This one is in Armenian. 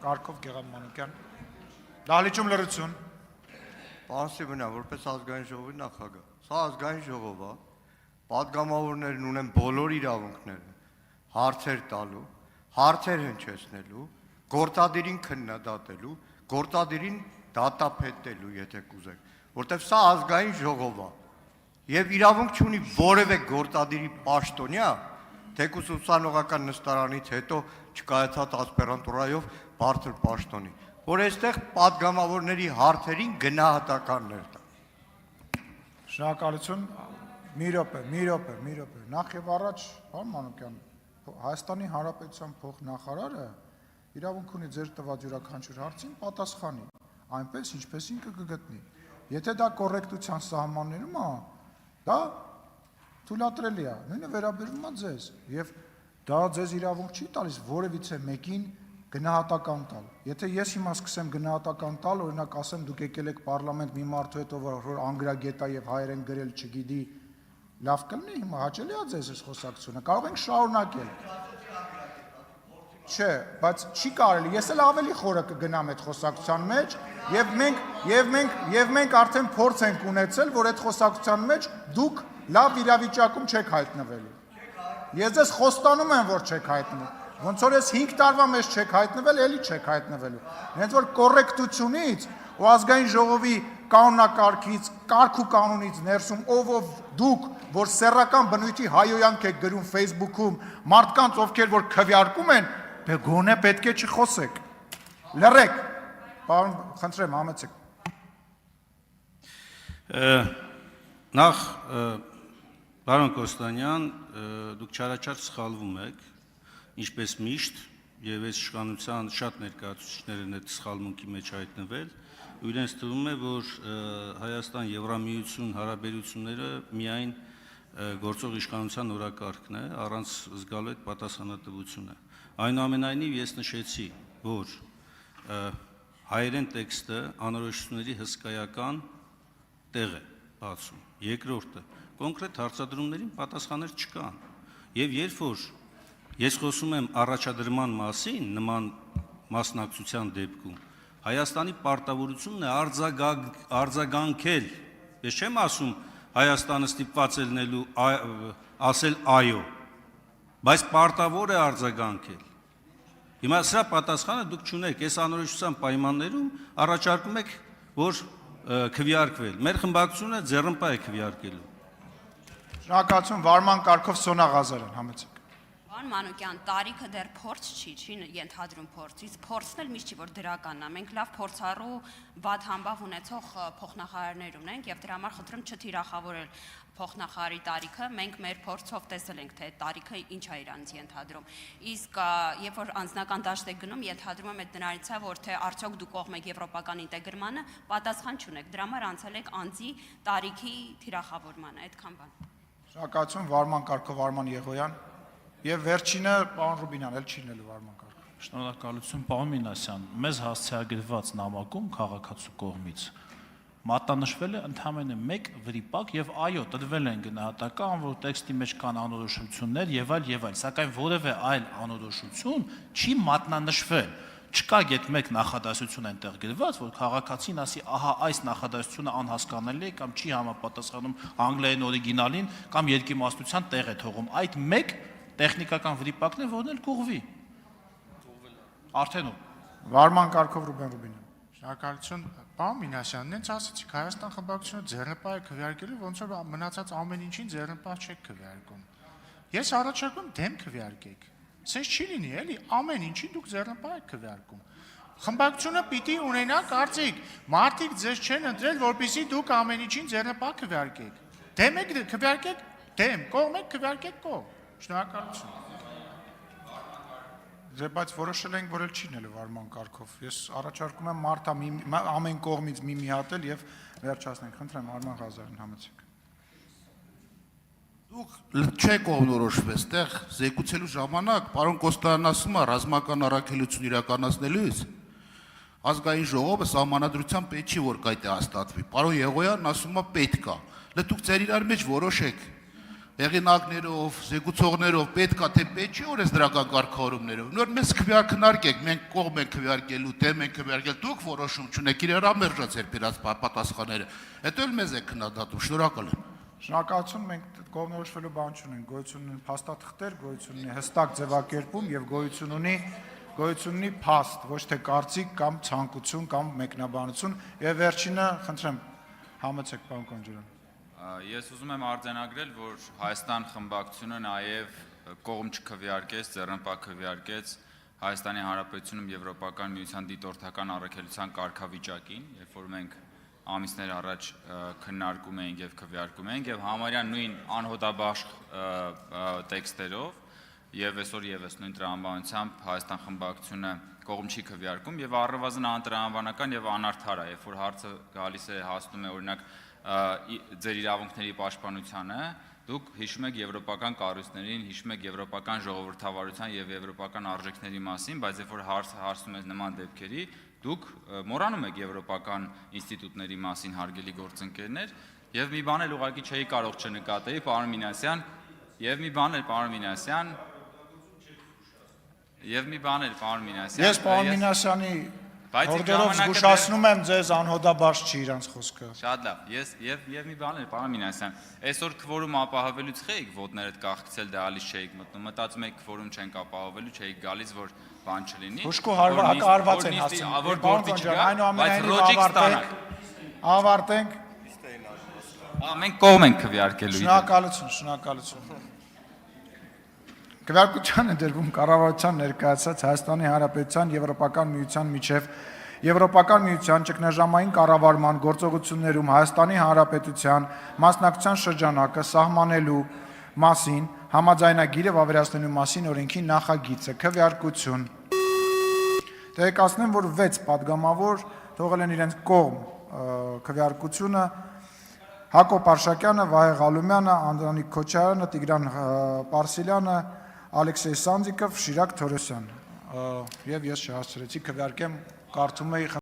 Կարգով Գեղամ Մանուկյան, դահլիճում լրություն։ Պարոն Սիմոնյան, որպես ազգային ժողովի նախագահ, սա ազգային ժողով է, պատգամավորներն ունեն բոլոր իրավունքները, հարցեր տալու, հարցեր հնչեցնելու, գործադիրին քննադատելու, գործադիրին դատապետելու, եթե կուզեք, որտեղ սա ազգային ժողով է, եւ իրավունք չունի որևէ գործադիրի պաշտոնյա, թեկուզ ուսանողական նստարանից հետո չկայացած ասպիրանտուրայով բարձր պաշտոնի, որ այստեղ պատգամավորների հարցերին գնահատականներ տա։ Շնորհակալություն, մի րոպե, նախ եւ առաջ, պարոն Մանուկյան, Հայաստանի Հանրապետության փոխնախարարը իրավունք ունի ձեր տված յուրաքանչյուր հարցին պատասխանի, այնպես ինչպես ինքը կգտնի։ Եթե դա կոռեկտության սահմաններում է, դա թույլատրելի է, նույնը վերաբերվում է ձեզ, եւ դա ձեզ իրավունք չի տալիս որևիցե մեկին գնահատական տալ։ Եթե ես հիմա սկսեմ գնահատական տալ, օրինակ ասեմ դուք եկել եք պարլամենտ մի մարդու հետ, որ անգրագետ է եւ հայերեն գրել չգիտի, լավ կլինի հիմա հաճելի է ձեզ այս խոսակցությունը, կարող ենք շարունակել։ Չէ, բայց չի կարելի, ես էլ ավելի խորը կգնամ այդ խոսակցության մեջ եւ մենք արդեն փորձ ենք ունեցել, որ այդ խոսակցության մեջ դուք լավ իրավիճակում չեք հայտնվելու։ Ես ձեզ խոստանում եմ, որ չեք հայտնվելու։ Ոնց որ ես 5 տարվա մեջ չեք հայտնվել, էլի չեք հայտնվելու։ Հենց որ կոռեկտությունից ու ազգային ժողովի կանոնակարգից, կարգ ու կանոնից ներսում ով դուք, որ սեռական բնույթի հայոյանք եք գրում Facebook-ում, մարդկանց ովքեր որ քվեարկում են, գոնե պետք է չխոսեք։ Լռեք։ Պարոն, խնդրեմ, համեցեք։ Նախ պարոն Կոստանյան, դուք չարաչար սխալվում եք, ինչպես միշտ, եւ այս իշխանության շատ ներկայացուցիչներ են այդ սխալմունքի մեջ հայտնվել, ու իրենց թվում է, որ Հայաստան-Եվրամիություն հարաբերությունները միայն գործող իշխանության օրակարգն է, առանց զգալու այդ պատասխանատվությունը։ Այնուամենայնիվ ես նշեցի, որ հայերեն տեքստը անորոշությունների հսկայական տեղ է բացում։ Երկրորդը, կոնկրետ հարցադրումներին պատասխաններ չկան։ Եվ երբ որ ես խոսում եմ առաջադրման մասին, նման մասնակցության դեպքում, Հայաստանի պարտավորությունն է արձագանքել, ես չեմ ասում Հայաստանը ստիպված է լինելու ասել այո, բայց պարտավոր է արձագանքել։ Հիմա սրա պատասխանը դուք չունեք, այս անորոշության պայմաններում առաջարկում եք, որ քվեարկվել։ Մեր խմբակցությունը ձեռնպահ է քվեարկելու։ Շնորհակալություն, վարման կարգով Սոնա Ղազարյան, համեցեք։ Պարոն Մանուկյան, տարիքը դեռ փորձ չի ենթադրում փորձից, փորձն էլ միշտ չի որ դրականն է։ Մենք լավ փորձառու վատ համբավ ունեցող փոխնախարարներ ունենք եւ դրա համար խնդրում չթիրախավորել փոխնախարարի տարիքը, մենք մեր փորձով տեսել ենք, թե այդ տարիքը ինչ է իրանց ենթադրում։ Իսկ երբ որ անձնական դաշտ եք գնում, ենթադրում եմ այդ դրանից է, որ թե արդյոք դուք կողմ եք եվրոպական ինտեգրմանը, պատասխան չունեք։ Դրա համար անցել եք անձի տարիքի թիրախավորմանը, այդքան բան։ Շնորհակալություն, վարման կարգով Արման Եղոյան եւ վերջինը պարոն Ռուբինյան, էլ չի լինելու վարման կարգով։ Շնորհակալություն, պարոն Մինասյան, մեզ հասցեագրված նամակում քաղաքացու կողմից մատնանշվել է ընդհանրապես մեկ վրիպակ եւ այո, տրվել են գնահատական, որ տեքստի մեջ կան անորոշություններ եւ այլ, սակայն որևէ այլ անորոշություն չի մատնանշվել։ Չկա գետ մեկ նախադասություն այնտեղ գրված, որ քաղաքացին ասի, ահա այս նախադասությունը անհասկանալի է կամ չի համապատասխանում անգլերեն օրիգինալին կամ երկիմաստության տեղ է թողում։ Այդ մեկ տեխնիկական վրիպակն է, որն էլ կուղվի։ Արդեն Վարման կարգով Ռուբեն Ռուբինյան։ Շնորհակալություն, պարոն Մինասյան, նենց ասացիք, Հայաստան խմբակցությունը ձեռնպահ է քվեարկելու, ոնց որ մնացած ամեն ինչին ձեռնպահ չեք քվեարկում։ Ես առաջարկում դեմ քվեարկեք։ Սենց չի լինի, էլի, ամեն ինչին դուք ձեռնպահ եք քվեարկում։ Խմբակցությունը պիտի ունենա կարծիք, մարդիկ ձեզ չեն ընտրել, որպեսզի դուք ամեն ինչին ձեռնպահ քվեարկեք։ Դեմ եք քվեարկեք, դեմ, կողմ եք քվեարկեք, կողմ։ Շնորհակալություն։ Բայց որոշել ենք, որ էլ չի լինելու վարման կարգով։ Ես առաջարկում եմ մարդա ամեն կողմից մի հատ եւ վերջացնենք։ Խնդրեմ Արման Ղազարյան, համեցեք։ Դուք չեք կողմնորոշվել, այդտեղ զեկուցելու ժամանակ պարոն Կոստանյանն ասում է ռազմական առաքելություն իրականացնելուց ազգային ժողովը սահմանադրությամբ պետք չի որ կայտ է հաստատվի։ Պարոն Եղոյանն ասում է պետք է։ Դուք ձեր իրար մեջ որոշեք։ հեղինակներով, զեկուցողներով պետքա թե պետք չի որ այս դրական կարգավորումներով։ Նոր մեզ քվեարկնարկեք, մենք կողմ ենք քվեարկելու, դեմ ենք քվեարկել, դուք որոշում չունեք, իրար ամերժացեր դրած պատասխանները։ Հետո էլ մեզ է քննադատում, շնորհակալ եմ։ Շնորհակալություն, մենք կողմնորոշվելու բան չունենք, գոյություն ունի փաստաթղթեր, գոյություն ունի հստակ ձևակերպում եւ գոյություն ունի փաստ, ոչ թե կարծիք կամ ցանկություն կամ մեկնաբանություն։ Եվ վերջինը, խնդրեմ, համեցեք պարոն Կոնջարյան։ Ես ուզում եմ արձանագրել, որ Հայաստան խմբակցությունը նաև կողմ չքվեարկեց, ձեռնպահ քվեարկեց Հայաստանի Հանրապետությունում Եվրոպական միության դիտորդական առաքելության կարգավիճակին, երբ որ մենք ամիսներ առաջ քննարկում էինք եւ քվեարկում էինք եւ համարյա նույն անհոդաբաշխ տեքստերով եւ այսօր եւս նույն տրամաբանությամբ Հայաստան խմբակցությունը կողմ չի քվեարկում եւ առնվազն անտրամաբանական եւ անարդար է, երբ որ հարցը գալիս է հասնում է օրինակ ձեր իրավունքների պաշտպանությանը, դուք հիշում եք եվրոպական կառույցներին, հիշում եք եվրոպական ժողովրդավարության եւ եվրոպական արժեքների մասին, բայց երբ որ հարցում եք նման դեպքերի, դուք մոռանում եք եվրոպական ինստիտուտների մասին, հարգելի գործընկերներ, եւ մի բան էլ ուղղակի չէի կարող չնկատեի, պարոն Մինասյան, Ես պարոն Մինասյանի հորդերով զգուշացնում եմ ձեզ անհոդաբաշխ չի իրանց խոսքը։ Շատ լավ, եւ մի բան էլ, պարոն Մինասյան, այսօր քվորում ապահովելուց խեիք ոտներդ կախկցել դալիս չէիք մտնում, մտածում եք քվորում չենք ապահովելու, չէիք գալիս, որ բան չլինի։ Հուշկու հակարված են հասցնում։ Որ գործի չկա, բայց ավարտենք։ Մենք կողմ ենք քվեարկելու։ Շնորհակալություն։ Քվեարկության է դրվում կառավարության ներկայացած Հայաստանի Հանրապետության Եվրոպական միության միջև Եվրոպական միության ճգնաժամային կառավարման գործողություններում Հայաստանի Հանրապետության մասնակցության շրջանակը սահմանելու մասին համաձայնագիրը վավերացնելու մասին օրենքի նախագիծը քվեարկություն։ Տեղեկացնեմ, որ 6 падգամավոր թողել են իրենց կողմ քվեարկությունը Հակոբ Արշակյանը, Վահե Ղալումյանը, Անդրանիկ Քոչարյանը, Տիգրան Պարսիլյանը, Ալեքսեյ Սանդիկով, Շիրակ Թորոսյան։ Եվ ես չհասցրեցի քվեարկեմ, կարդում էի